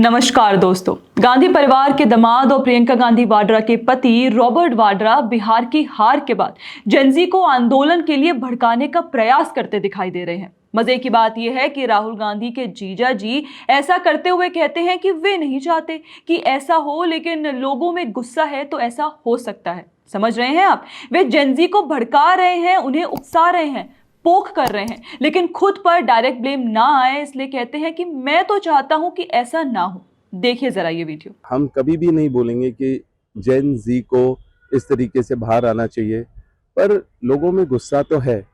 नमस्कार दोस्तों। गांधी परिवार के दामाद और प्रियंका गांधी वाड्रा के पति रॉबर्ट वाड्रा बिहार की हार के बाद जेनजी को आंदोलन के लिए भड़काने का प्रयास करते दिखाई दे रहे हैं। मजे की बात यह है कि राहुल गांधी के जीजा जी ऐसा करते हुए कहते हैं कि वे नहीं चाहते कि ऐसा हो, लेकिन लोगों में गुस्सा है तो ऐसा हो सकता है। समझ रहे हैं आप? वे जेनजी को भड़का रहे हैं, उन्हें उकसा रहे हैं, पोक कर रहे हैं, लेकिन खुद पर डायरेक्ट ब्लेम ना आए इसलिए कहते हैं कि मैं तो चाहता हूं कि ऐसा ना हो। देखिए जरा ये वीडियो। हम कभी भी नहीं बोलेंगे कि जेन जी को इस तरीके से बाहर आना चाहिए, पर लोगों में गुस्सा तो है।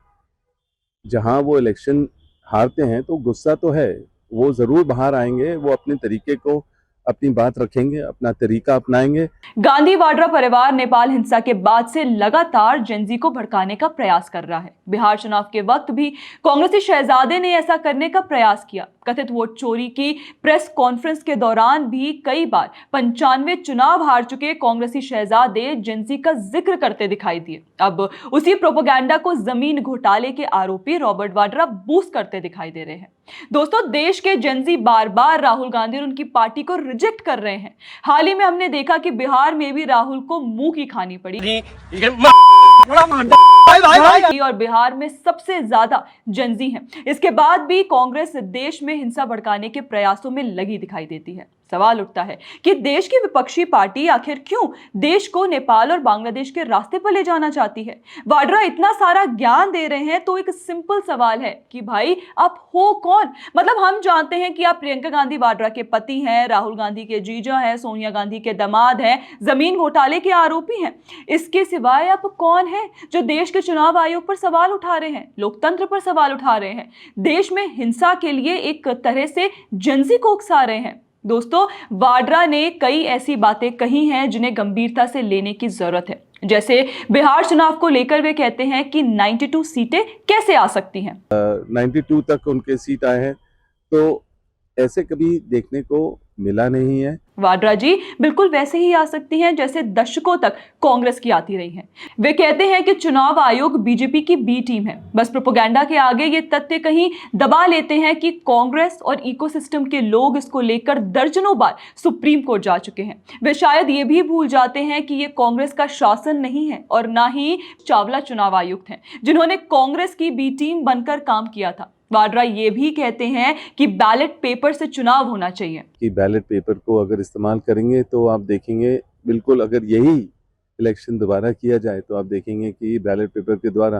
जहां वो इलेक्शन हारते हैं तो गुस्सा तो है, वो जरूर बाहर आएंगे, वो अपने तरीके को अपनी बात रखेंगे, अपना तरीका अपनाएंगे। गांधी वाड्रा परिवार नेपाल हिंसा के बाद से लगातार जेनजी को भड़काने का प्रयास कर रहा है। बिहार चुनाव के वक्त भी कांग्रेसी शहजादे ने ऐसा करने का प्रयास किया। कथित वोट चोरी की प्रेस कॉन्फ्रेंस के दौरान भी कई बार 95 चुनाव हार चुके कांग्रेसी शहजादे जेनजी का जिक्र करते दिखाई दिए। अब उसी प्रोपेगेंडा को जमीन घोटाले के आरोपी रॉबर्ट वाड्रा बूस्ट करते दिखाई दे रहे हैं। दोस्तों, देश के जेनजी बार बार राहुल गांधी और उनकी पार्टी को रिजेक्ट कर रहे हैं। हाल ही में हमने देखा कि बिहार में भी राहुल को मुंह की खानी पड़ी और बिहार में सबसे ज्यादा जेनजी हैं। इसके बाद भी कांग्रेस देश में हिंसा भड़काने के प्रयासों में लगी दिखाई देती है। सवाल उठता है कि देश की विपक्षी पार्टी आखिर क्यों देश को नेपाल और बांग्लादेश के रास्ते पर ले जाना चाहती है। वाड्रा इतना सारा ज्ञान दे रहे हैं तो एक सिंपल सवाल है कि भाई आप हो कौन? मतलब हम जानते हैं कि आप प्रियंका गांधी वाड्रा के पति हैं, राहुल गांधी के जीजा हैं, सोनिया गांधी के दामाद हैं, जमीन घोटाले के आरोपी हैं। इसके सिवाय आप कौन हैं जो देश के चुनाव आयोग पर सवाल उठा रहे हैं, लोकतंत्र पर सवाल उठा रहे हैं, देश में हिंसा के लिए एक तरह से जेनजी को उकसा रहे हैं। दोस्तों, वाड्रा ने कई ऐसी बातें कही हैं जिन्हें गंभीरता से लेने की जरूरत है। जैसे बिहार चुनाव को लेकर वे कहते हैं कि 92 सीटें कैसे आ सकती हैं। 92 तक उनके सीट आए हैं, तो ऐसे कभी देखने को मिला नहीं है। वाड्रा जी बिल्कुल वैसे ही आ सकती हैं जैसे दशकों तक कांग्रेस की आती रही हैं। वे कहते हैं कि चुनाव आयोग बीजेपी की बी टीम है। बस प्रोपेगेंडा के आगे ये तथ्य कहीं दबा लेते हैं कि कांग्रेस और इकोसिस्टम के लोग इसको लेकर दर्जनों बार सुप्रीम कोर्ट जा चुके हैं। वे शायद ये भी भूल जाते हैं कि ये कांग्रेस का शासन नहीं है और ना ही चावला चुनाव आयुक्त हैं जिन्होंने कांग्रेस की बी टीम बनकर काम किया था। वाड्रा ये भी कहते हैं कि बैलेट पेपर से चुनाव होना चाहिए। कि बैलेट पेपर को अगर इस्तेमाल करेंगे तो आप देखेंगे, बिल्कुल अगर यही इलेक्शन दोबारा किया जाए तो आप देखेंगे कि बैलेट पेपर के द्वारा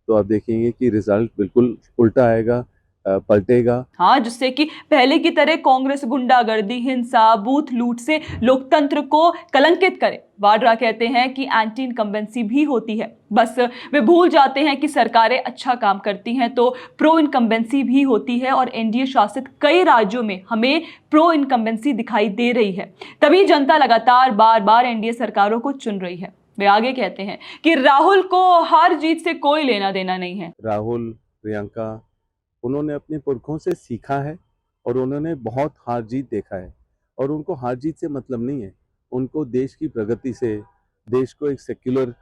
तो आप देखेंगे कि रिजल्ट बिल्कुल उल्टा आएगा, पलटेगा। हाँ, जिससे कि पहले की तरह कांग्रेस गुंडागर्दी, हिंसा, बूथ लूट से लोकतंत्र को कलंकित करे। वाड्रा कहते हैं कि एंटी इनकम्बेंसी भी होती है, बस वे भूल जाते हैं कि सरकारें अच्छा काम करती हैं तो प्रो इनकम्बेंसी भी होती है और एनडीए शासित कई राज्यों में हमें प्रो इनकम्बेंसी दिखाई दे रही है। तभी जनता लगातार बार बार एनडीए सरकारों को चुन रही है। वे आगे कहते हैं कि राहुल को हार जीत से कोई लेना देना नहीं है। राहुल, प्रियंका, उन्होंने अपने पुरखों से सीखा है और उन्होंने बहुत हार जीत देखा है और उनको हार जीत से मतलब नहीं है। उनको देश की प्रगति से, देश को एक सेक्युलर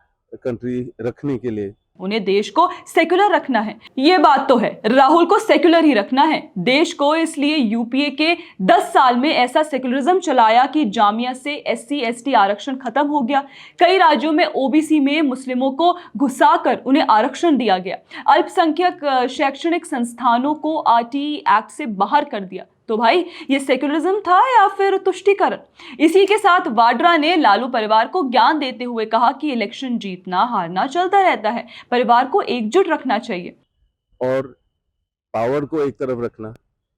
कंट्री रखने के लिए, उन्हें देश को सेक्युलर रखना है। ये बात तो है, राहुल को सेक्युलर ही रखना है देश को। इसलिए यूपीए के 10 साल में ऐसा सेक्युलरिज्म चलाया कि जामिया से एससी एसटी आरक्षण खत्म हो गया। कई राज्यों में ओबीसी में मुस्लिमों को घुसाकर उन्हें आरक्षण दिया गया। अल्पसंख्यक शैक्षणिक संस्थानों को आरटीई एक्ट से बाहर कर दिया। तो भाई ये सेक्युलरिज्म था या फिर तुष्टीकरण? इसी के साथ वाड्रा ने लालू परिवार को ज्ञान देते हुए कहा कि इलेक्शन जीतना हारना चलता रहता है, परिवार को एकजुट रखना चाहिए और पावर को एक तरफ रखना,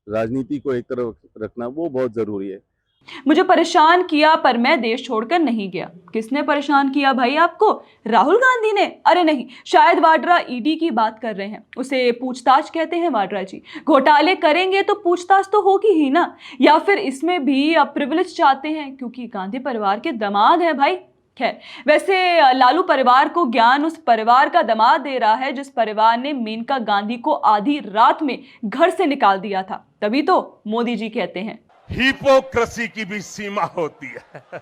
राजनीति को एक तरफ रखना, वो बहुत जरूरी है। मुझे परेशान किया पर मैं देश छोड़कर नहीं गया। किसने परेशान किया भाई आपको? राहुल गांधी ने? अरे नहीं, शायद वाड्रा ईडी की बात कर रहे हैं। उसे पूछताछ कहते हैं वाड्रा जी। घोटाले करेंगे तो पूछताछ तो होगी ही ना, या फिर इसमें भी अब प्रिविलेज चाहते हैं क्योंकि गांधी परिवार के दामाद है भाई। खैर, वैसे लालू परिवार को ज्ञान उस परिवार का दामाद दे रहा है जिस परिवार ने मेनका गांधी को आधी रात में घर से निकाल दिया था। तभी तो मोदी जी कहते हैं हिपोक्रेसी की भी सीमा होती है।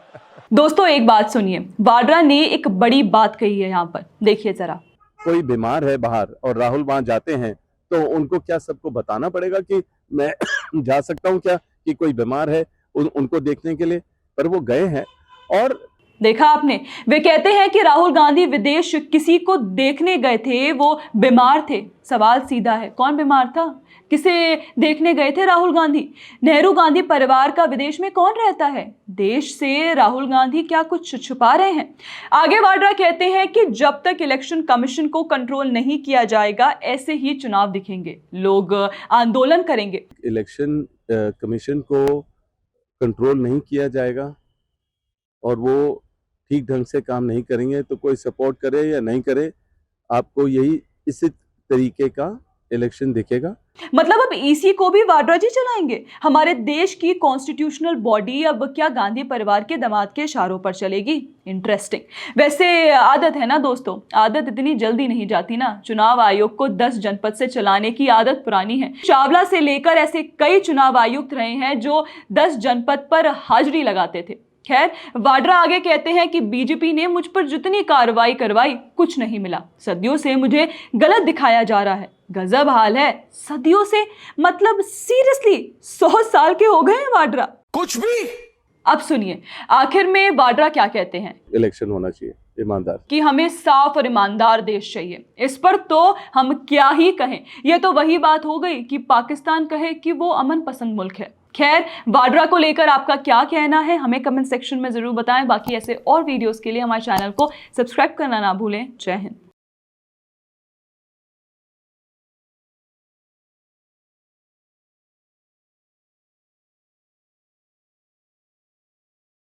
दोस्तों, एक बात सुनिए, वाड्रा ने एक बड़ी बात कही है यहाँ पर, देखिए जरा। कोई बीमार है बाहर और राहुल वहां जाते हैं तो उनको क्या सबको बताना पड़ेगा कि मैं जा सकता हूं क्या कि कोई बीमार है उनको देखने के लिए, पर वो गए हैं। और देखा आपने, वे कहते हैं कि राहुल गांधी विदेश किसी को देखने गए थे, वो बीमार थे। सवाल सीधा है, कौन बीमार था? किसे देखने गए थे राहुल गांधी? नेहरू गांधी परिवार का विदेश में कौन रहता है? देश से राहुल गांधी क्या कुछ छुपा रहे हैं? आगे वाड्रा कहते हैं कि जब तक इलेक्शन कमीशन को कंट्रोल नहीं किया जाएगा, ऐसे ही चुनाव दिखेंगे, लोग आंदोलन करेंगे। इलेक्शन कमीशन को कंट्रोल नहीं किया जाएगा और वो ठीक ढंग से काम नहीं करेंगे, तो कोई सपोर्ट करे या नहीं करे, आपको यही इसी तरीके का इलेक्शन दिखेगा। मतलब अब ईसी को भी वाड्रा जी चलाएंगे? हमारे देश की कॉन्स्टिट्यूशनल बॉडी अब क्या गांधी परिवार के दामाद के इशारों पर चलेगी? इंटरेस्टिंग। वैसे आदत है ना दोस्तों, आदत इतनी जल्दी नहीं जाती ना। चुनाव आयोग को 10 जनपद से चलाने की आदत पुरानी है। चावला से लेकर ऐसे कई चुनाव आयुक्त रहे हैं जो 10 जनपद पर हाजिरी लगाते थे। खैर, वाड्रा आगे कहते हैं कि बीजेपी ने मुझ पर जितनी कार्रवाई करवाई, कुछ नहीं मिला। सदियों से मुझे गलत दिखाया जा रहा है। गजब हाल है, सदियों से मतलब सीरियसली 100 साल के हो गए हैं वाड्रा। कुछ भी। अब सुनिए आखिर में वाड्रा क्या कहते हैं। इलेक्शन होना चाहिए ईमानदार, कि हमें साफ और ईमानदार देश चाहिए। इस पर तो हम क्या ही कहें। यह तो वही बात हो गई कि पाकिस्तान कहे कि वो अमन पसंद मुल्क है। खैर, वाड्रा को लेकर आपका क्या कहना है, हमें कमेंट सेक्शन में जरूर बताएं। बाकी ऐसे और वीडियोस के लिए हमारे चैनल को सब्सक्राइब करना ना भूलें। जय हिंद।